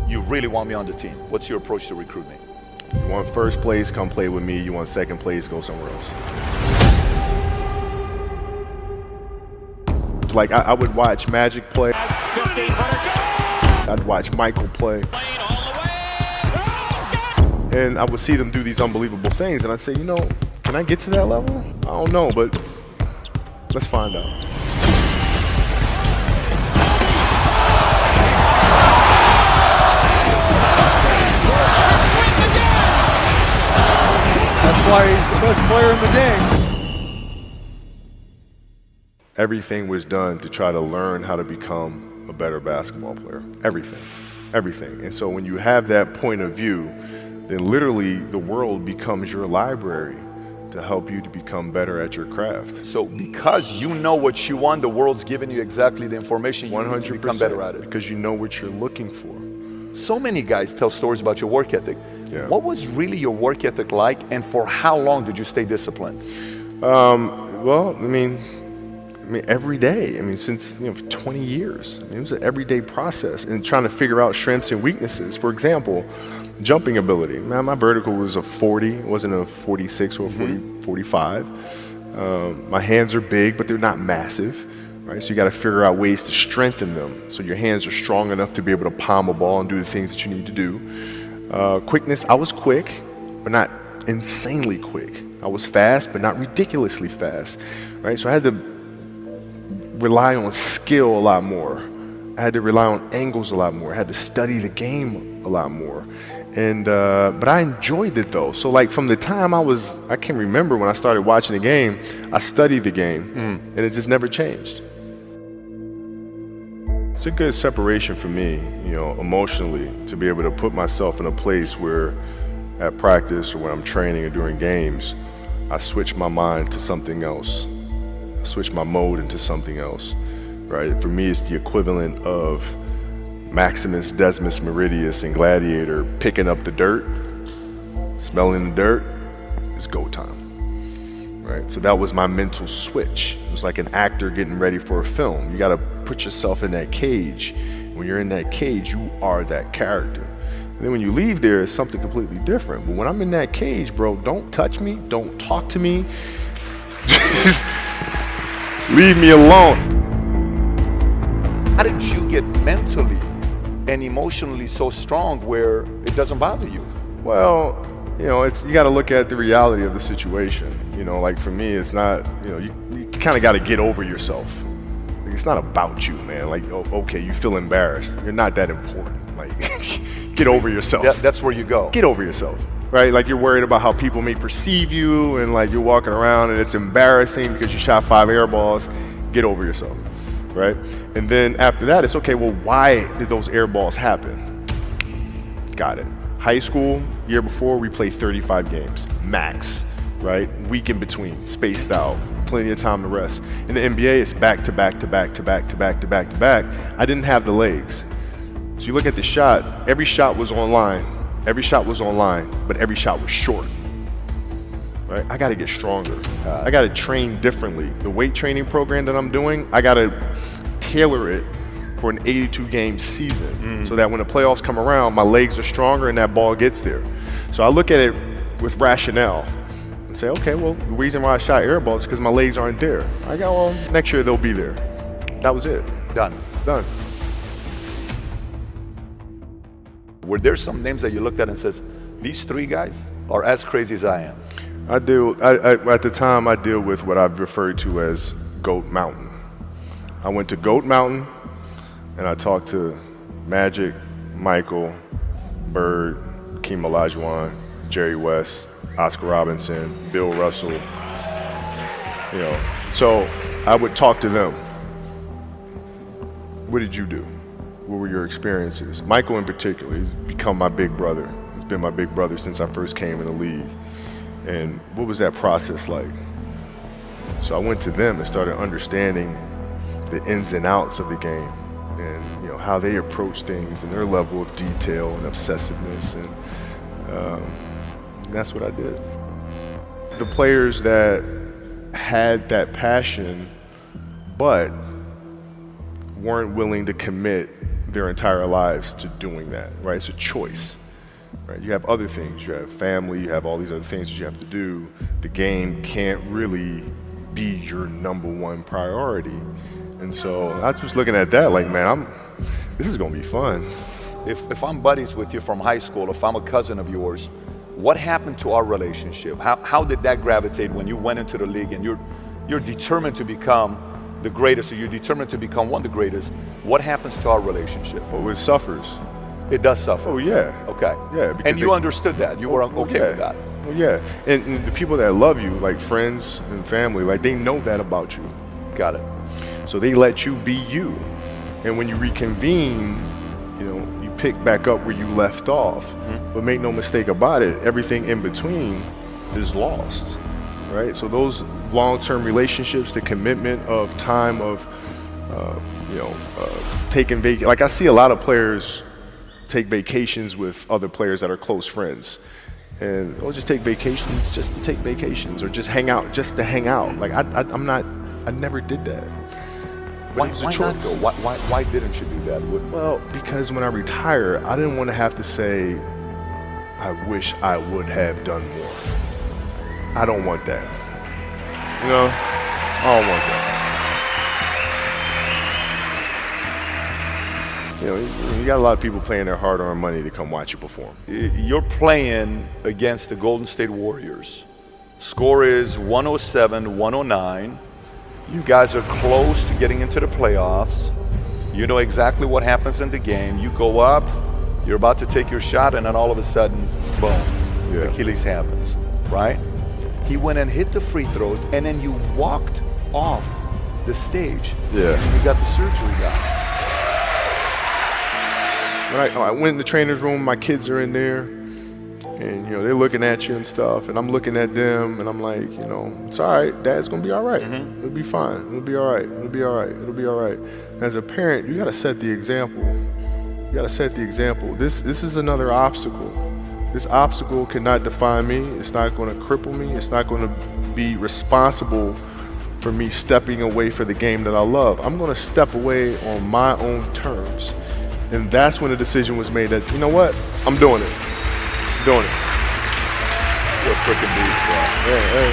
you really want me on the team? What's your approach to recruiting? You want first place, come play with me. You want second place, go somewhere else. Like I would watch Magic play. I'd watch Michael play. And I would see them do these unbelievable things, and I'd say, you know, can I get to that level? I don't know, but let's find out. That's why he's the best player in the game. Everything was done to try to learn how to become a better basketball player. Everything. Everything. And so when you have that point of view, then literally the world becomes your library to help you to become better at your craft. So because you know what you want, the world's giving you exactly the information you need to become better at it. Because you know what you're looking for. So many guys tell stories about your work ethic. Yeah. What was really your work ethic like, and for how long did you stay disciplined? Well, I mean, every day. I mean, since 20 years. I mean, it was an everyday process, and trying to figure out strengths and weaknesses. For example, jumping ability. Man, my vertical was a 40, it wasn't a 46 or a 45. My hands are big, but they're not massive. Right? So you got to figure out ways to strengthen them so your hands are strong enough to be able to palm a ball and do the things that you need to do. Quickness, I was quick, but not insanely quick. I was fast, but not ridiculously fast. Right? So I had to rely on skill a lot more. I had to rely on angles a lot more. I had to study the game a lot more. And but I enjoyed it though. So like from the time I can remember when I started watching the game, I studied the game, and it just never changed. It's a good separation for me, emotionally, to be able to put myself in a place where at practice or when I'm training or during games, I switch my mind to something else. I switch my mode into something else, right? For me, it's the equivalent of Maximus, Decimus Meridius, and Gladiator picking up the dirt, smelling the dirt. It's go time. Right? So that was my mental switch. It was like an actor getting ready for a film. You got to put yourself in that cage. When you're in that cage, you are that character. And then when you leave there, it's something completely different. But when I'm in that cage, bro, don't touch me, don't talk to me. Just leave me alone. How did you get mentally and emotionally so strong where it doesn't bother you? Well, you got to look at the reality of the situation. Like for me, it's not, you kind of got to get over yourself. Like, it's not about you, man. Like, okay, you feel embarrassed. You're not that important. Like, get over yourself. That's where you go. Get over yourself, right? Like you're worried about how people may perceive you, and like you're walking around and it's embarrassing because you shot 5 air balls. Get over yourself, right? And then after that, it's okay, well, why did those air balls happen? Got it. High school, year before, we played 35 games, max, right? Week in between, spaced out, plenty of time to rest. In the NBA, it's back to back to back to back to back to back to back. I didn't have the legs. So you look at the shot, every shot was online. Every shot was online, but every shot was short. Right? I got to get stronger. I got to train differently. The weight training program that I'm doing, I got to tailor it for an 82-game season so that when the playoffs come around, my legs are stronger and that ball gets there. So I look at it with rationale and say, okay, well, the reason why I shot air balls is because my legs aren't there. I go, well, next year they'll be there. That was it. Done. Done. Were there some names that you looked at and says, these 3 guys are as crazy as I am? At the time, I deal with what I've referred to as Goat Mountain. I went to Goat Mountain and I talked to Magic, Michael, Bird, Hakeem Olajuwon, Jerry West, Oscar Robinson, Bill Russell. So I would talk to them. What did you do? What were your experiences? Michael in particular, he's become my big brother. He's been my big brother since I first came in the league. And what was that process like? So I went to them and started understanding the ins and outs of the game and how they approach things and their level of detail and obsessiveness, and that's what I did. The players that had that passion but weren't willing to commit their entire lives to doing that, right? It's a choice, right? You have other things. You have family. You have all these other things that you have to do. The game can't really be your #1 priority. And so I was looking at that like, man, this is going to be fun. If I'm buddies with you from high school, if I'm a cousin of yours, what happened to our relationship? How did that gravitate when you went into the league and you're determined to become the greatest, or you're determined to become one of the greatest? What happens to our relationship? Well, it suffers. It does suffer. Oh, yeah. Okay. Yeah. And you understood that. You were okay with that. Well, yeah. And the people that love you, like friends and family, like they know that about you. Got it. So they let you be you. And when you reconvene, you pick back up where you left off. But make no mistake about it, everything in between is lost, right? So those long-term relationships, the commitment of time of, taking vacation. Like I see a lot of players take vacations with other players that are close friends. And they'll just take vacations just to take vacations, or just hang out just to hang out. Like I never did that. But it was a Why not choice. though? Why didn't you do that? Well, because when I retire, I didn't want to have to say, I wish I would have done more. I don't want that. I don't want that. You got a lot of people paying their hard-earned money to come watch you perform. You're playing against the Golden State Warriors. Score is 107-109. You guys are close to getting into the playoffs. You know exactly what happens in the game. You go up, you're about to take your shot, and then all of a sudden, boom, Achilles happens, right? He went and hit the free throws, and then you walked off the stage. Yeah. You got the surgery done. When I went in the trainer's room, my kids are in there, and they're looking at you and stuff, and I'm looking at them, and I'm like, it's all right. Dad's gonna be all right. It'll be fine. It'll be all right. It'll be all right. It'll be all right. As a parent, you gotta set the example. You gotta set the example. This is another obstacle. This obstacle cannot define me. It's not gonna cripple me. It's not gonna be responsible for me stepping away for the game that I love. I'm gonna step away on my own terms. And that's when the decision was made that, you know what? I'm doing it. I'm doing it. You're a freaking beast, bro. Yeah, hey.